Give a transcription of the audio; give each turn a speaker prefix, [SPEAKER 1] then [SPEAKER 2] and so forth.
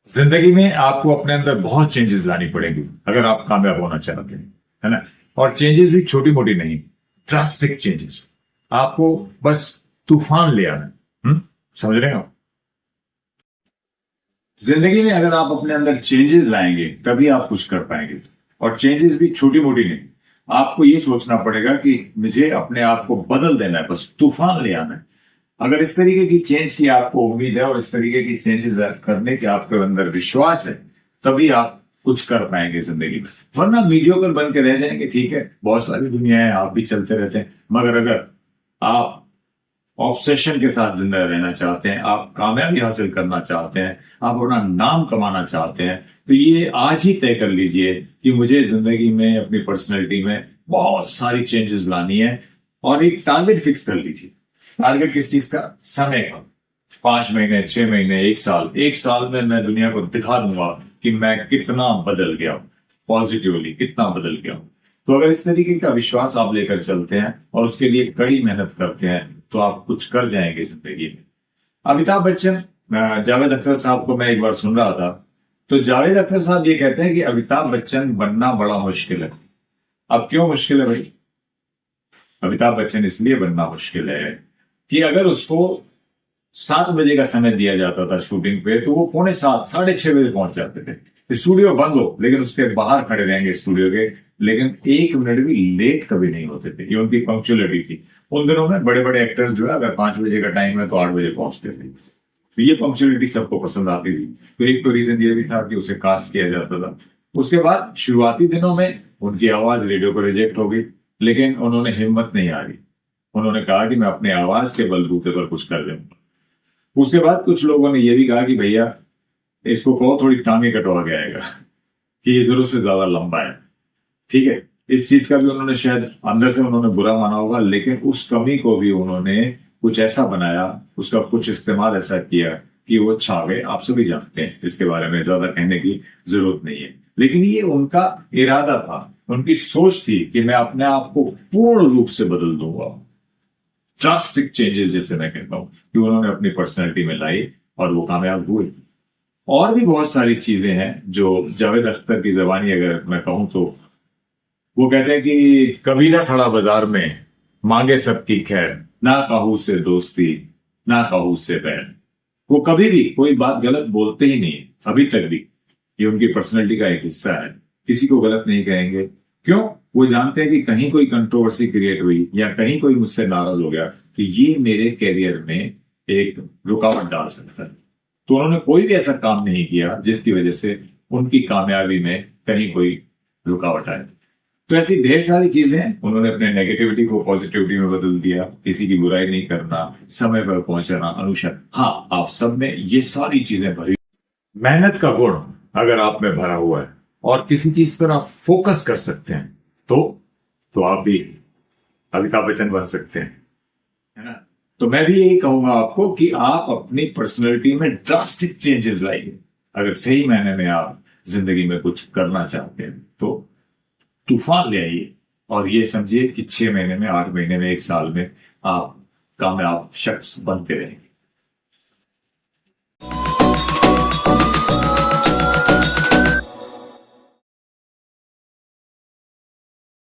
[SPEAKER 1] जिंदगी में आपको अपने अंदर बहुत चेंजेस लानी पड़ेंगी अगर आप कामयाब होना चाहते हैं, है ना। और चेंजेस भी छोटी मोटी नहीं, ड्रास्टिक चेंजेस। आपको बस तूफान ले आना है। समझ रहे हो। जिंदगी में अगर आप अपने अंदर चेंजेस लाएंगे तभी आप कुछ कर पाएंगे। और चेंजेस भी छोटी मोटी नहीं, आपको ये सोचना पड़ेगा कि मुझे अपने आप को बदल देना है, बस तूफान ले आना है। अगर इस तरीके की चेंज की आपको उम्मीद है और इस तरीके की चेंजेस करने के आपके अंदर विश्वास है, तभी आप कुछ कर पाएंगे जिंदगी में। वरना मीडियोकर बन के रह जाएंगे। ठीक है, बहुत सारी दुनिया है, आप भी चलते रहते हैं, मगर अगर आप ऑब्सेशन के साथ जिंदा रहना चाहते हैं, आप कामयाबी हासिल करना चाहते हैं, आप अपना नाम कमाना चाहते हैं, तो ये आज ही तय कर लीजिए कि मुझे जिंदगी में, अपनी पर्सनैलिटी में बहुत सारी चेंजेस लानी है। और एक टारगेट फिक्स कर लीजिए। टारगेट किस चीज का? समय का। 5 महीने, 6 महीने, 1 साल। 1 साल में मैं दुनिया को दिखा दूंगा कि मैं कितना बदल गया हूं, पॉजिटिवली कितना बदल गया हूं। तो अगर इस तरीके का विश्वास आप लेकर चलते हैं और उसके लिए कड़ी मेहनत करते हैं, तो आप कुछ कर जाएंगे जिंदगी में। अमिताभ बच्चन, जावेद अख्तर साहब को मैं एक बार सुन रहा था, तो जावेद अख्तर साहब ये कहते हैं कि अमिताभ बच्चन बनना बड़ा मुश्किल है। अब क्यों मुश्किल है भाई? अमिताभ बच्चन इसलिए बनना मुश्किल है कि अगर उसको 7 बजे का समय दिया जाता था शूटिंग पे, तो वो 6:45, 6:30 पहुंच जाते थे। स्टूडियो बंद हो, लेकिन उसके बाहर खड़े रहेंगे स्टूडियो के, लेकिन 1 मिनट भी लेट कभी नहीं होते थे। ये उनकी पंक्चुअलिटी थी। उन दिनों में बड़े बड़े एक्टर्स जो है, अगर 5 बजे का टाइम है तो 8 बजे पहुंचते थे। तो ये पंक्चुअलिटी सबको पसंद आती थी। तो एक तो रीजन ये भी था कि उसे कास्ट किया जाता था। उसके बाद शुरुआती दिनों में उनकी आवाज रेडियो पर रिजेक्ट हो गई, लेकिन उन्होंने हिम्मत नहीं हारी। उन्होंने कहा कि मैं अपने आवाज के बलबूते पर कुछ कर दूंगा। उसके बाद कुछ लोगों ने यह भी कहा कि भैया इसको कहो थोड़ी टांगे कटवा के आएगा, कि ये जरूरत से ज्यादा लंबा है। ठीक है, इस चीज का भी उन्होंने शायद अंदर से उन्होंने बुरा माना होगा, लेकिन उस कमी को भी उन्होंने कुछ ऐसा बनाया, उसका कुछ इस्तेमाल ऐसा किया कि वो छा गए। आप सभी जानते हैं, इसके बारे में ज्यादा कहने की जरूरत नहीं है। लेकिन ये उनका इरादा था, उनकी सोच थी कि मैं अपने आप को पूर्ण रूप से बदल दूंगा। ड्रास्टिक चेंजेस जिसे मैं कहता हूं, कि उन्होंने अपनी पर्सनैलिटी में लाई और वो कामयाब हुए। और भी बहुत सारी चीजें हैं जो जावेद अख्तर की जबानी अगर मैं कहूं तो वो कहते हैं कि कबीरा खड़ा बाजार में, मांगे सबकी खैर, ना कहू से दोस्ती, ना कहू से बैर। वो कभी भी कोई बात गलत बोलते ही नहीं, अभी तक भी। ये उनकी पर्सनैलिटी का एक हिस्सा है, किसी को गलत नहीं कहेंगे। क्यों? वो जानते हैं कि कहीं कोई कंट्रोवर्सी क्रिएट हुई या कहीं कोई मुझसे नाराज हो गया, कि ये मेरे कैरियर में एक रुकावट डाल सकता है। तो उन्होंने कोई भी ऐसा काम नहीं किया जिसकी वजह से उनकी कामयाबी में कहीं कोई रुकावट आए। तो ऐसी ढेर सारी चीजें हैं। उन्होंने अपने नेगेटिविटी को पॉजिटिविटी में बदल दिया, किसी की बुराई नहीं करना, समय पर पहुंचना, अनुशासन। हाँ, आप सब में ये सारी चीजें भरी। मेहनत का गुण अगर आप में भरा हुआ है और किसी चीज पर आप फोकस कर सकते हैं, तो आप भी अमिताभ बच्चन बन सकते हैं, है ना। तो मैं भी यही कहूंगा आपको कि आप अपनी पर्सनैलिटी में ड्रास्टिक चेंजेस लाइए। अगर सही मायने में आप जिंदगी में कुछ करना चाहते हैं, तो तूफान ले आइए और ये समझिए कि 6 महीने में, 8 महीने में, 1 साल में आप कामयाब शख्स बनते रहेंगे।